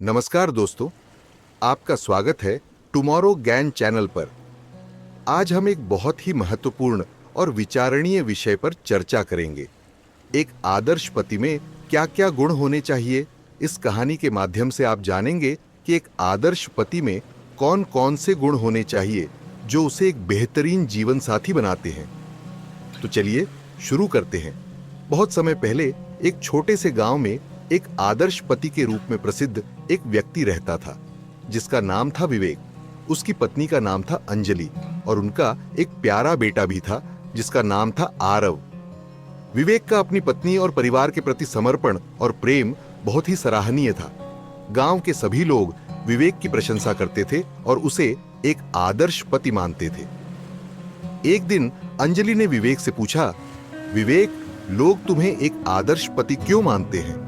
नमस्कार दोस्तों, आपका स्वागत है टुमारो ज्ञान चैनल पर। आज हम एक बहुत ही महत्वपूर्ण और विचारणीय विषय पर चर्चा करेंगे। एक आदर्श पति में क्या-क्या गुण होने चाहिए। इस कहानी के माध्यम से आप जानेंगे कि एक आदर्श पति में कौन-कौन से गुण होने चाहिए जो उसे एक बेहतरीन जीवन साथी बनाते हैं। तो चलिए शुरू करते हैं। बहुत समय पहले एक छोटे से गांव में एक आदर्श पति के रूप में प्रसिद्ध एक व्यक्ति रहता था, जिसका नाम था विवेक। उसकी पत्नी का नाम था अंजलि और उनका एक प्यारा बेटा भी था जिसका नाम था आरव। विवेक का अपनी पत्नी और परिवार के प्रति समर्पण और प्रेम बहुत ही सराहनीय था। गांव के सभी लोग विवेक की प्रशंसा करते थे और उसे एक आदर्श पति मानते थे। एक दिन अंजलि ने विवेक से पूछा, विवेक, लोग तुम्हें एक आदर्श पति क्यों मानते हैं?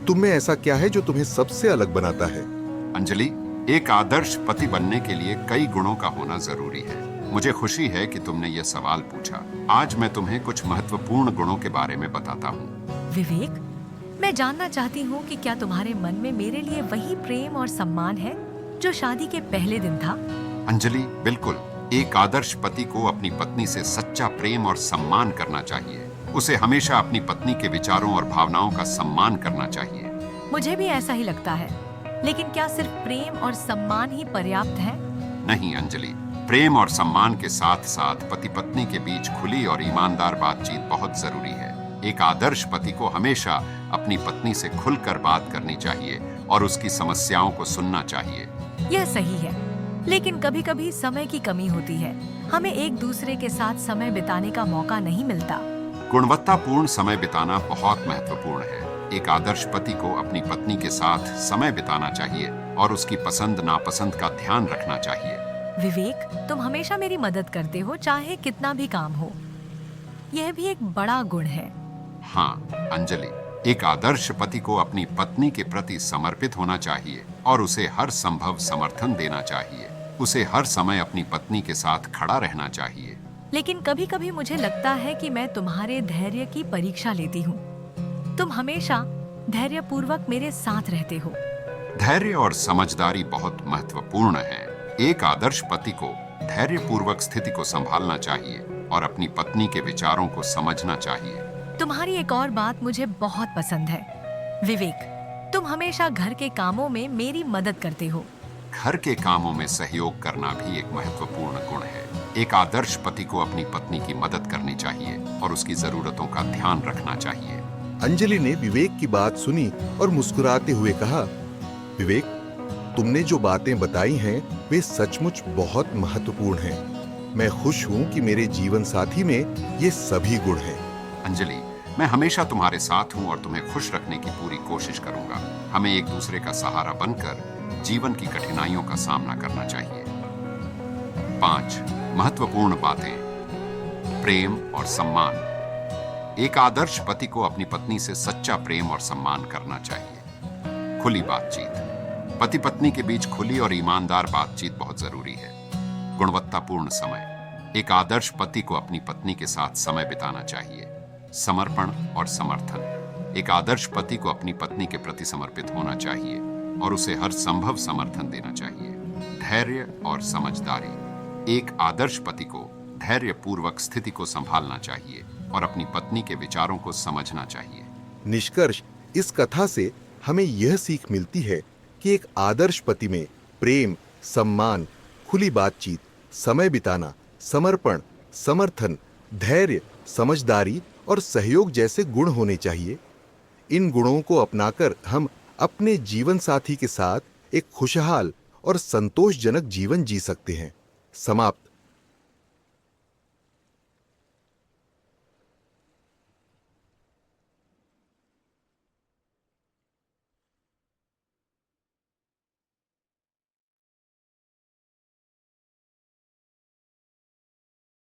तुम में ऐसा क्या है जो तुम्हें सबसे अलग बनाता है? अंजलि, एक आदर्श पति बनने के लिए कई गुणों का होना जरूरी है। मुझे खुशी है कि तुमने ये सवाल पूछा। आज मैं तुम्हें कुछ महत्वपूर्ण गुणों के बारे में बताता हूँ। विवेक, मैं जानना चाहती हूँ कि क्या तुम्हारे मन में मेरे लिए वही प्रेम और सम्मान है जो शादी के पहले दिन था? अंजलि, बिल्कुल। एक आदर्श पति को अपनी पत्नी से सच्चा प्रेम और सम्मान करना चाहिए। उसे हमेशा अपनी पत्नी के विचारों और भावनाओं का सम्मान करना चाहिए। मुझे भी ऐसा ही लगता है, लेकिन क्या सिर्फ प्रेम और सम्मान ही पर्याप्त है? नहीं अंजलि, प्रेम और सम्मान के साथ साथ पति पत्नी के बीच खुली और ईमानदार बातचीत बहुत जरूरी है। एक आदर्श पति को हमेशा अपनी पत्नी से खुलकर बात करनी चाहिए और उसकी समस्याओं को सुनना चाहिए। यह सही है, लेकिन कभी-कभी समय की कमी होती है। हमें एक दूसरे के साथ समय बिताने का मौका नहीं मिलता। गुणवत्तापूर्ण समय बिताना बहुत महत्वपूर्ण है। एक आदर्श पति को अपनी पत्नी के साथ समय बिताना चाहिए और उसकी पसंद नापसंद का ध्यान रखना चाहिए। विवेक, तुम हमेशा मेरी मदद करते हो, चाहे कितना भी काम हो। यह भी एक बड़ा गुण है। हाँ अंजलि, एक आदर्श पति को अपनी पत्नी के प्रति समर्पित होना चाहिए और उसे हर संभव समर्थन देना चाहिए। उसे हर समय अपनी पत्नी के साथ खड़ा रहना चाहिए। लेकिन कभी-कभी मुझे लगता है कि मैं तुम्हारे धैर्य की परीक्षा लेती हूँ। तुम हमेशा धैर्यपूर्वक मेरे साथ रहते हो। धैर्य और समझदारी बहुत महत्वपूर्ण है। एक आदर्श पति को धैर्यपूर्वक स्थिति को संभालना चाहिए और अपनी पत्नी के विचारों को समझना चाहिए। तुम्हारी एक और बात मुझे बहुत पसंद है। विवेक, तुम हमेशा घर के कामों में मेरी मदद करते हो। घर के कामों में सहयोग करना भी एक महत्वपूर्ण गुण है। एक आदर्श पति को अपनी पत्नी की मदद करनी चाहिए और उसकी जरूरतों का ध्यान रखना चाहिए। अंजलि ने विवेक की बात सुनी और मुस्कुराते हुए कहा, विवेक, तुमने जो बातें बताई हैं वे सचमुच बहुत महत्वपूर्ण हैं। मैं खुश हूं कि मेरे जीवन साथी में ये सभी गुण हैं। अंजलि, मैं हमेशा तुम्हारे साथ हूं और तुम्हें खुश रखने की पूरी कोशिश करूंगा। हमें एक दूसरे का सहारा बनकर जीवन की कठिनाइयों का सामना करना चाहिए। 5 महत्वपूर्ण बातें। प्रेम और सम्मान। एक आदर्श पति को अपनी पत्नी से सच्चा प्रेम और सम्मान करना चाहिए। खुली बातचीत। पति पत्नी के बीच खुली और ईमानदार बातचीत बहुत जरूरी है। गुणवत्तापूर्ण समय। एक आदर्श पति को अपनी पत्नी के साथ समय बिताना चाहिए। समर्पण और समर्थन। एक आदर्श पति को अपनी पत्नी के प्रति समर्पित होना चाहिए और उसे हर संभव समर्थन देना चाहिए। धैर्य और समझदारी। एक आदर्श पति को धैर्यपूर्वक स्थिति को संभालना चाहिए और अपनी पत्नी के विचारों को समझना चाहिए। निष्कर्ष, इस कथा से हमें यह सीख मिलती है कि एक आदर्श पति में प्रेम, सम्मान, खुली बातचीत, समय बिताना, समर्पण, समर्थन, धैर्य, समझदारी और सहयोग जैसे गुण होने चाहिए। इन गुणों को अपनाकर हम अपने जीवन साथी के साथ एक खुशहाल और संतोषजनक जीवन जी सकते हैं। समाप्त।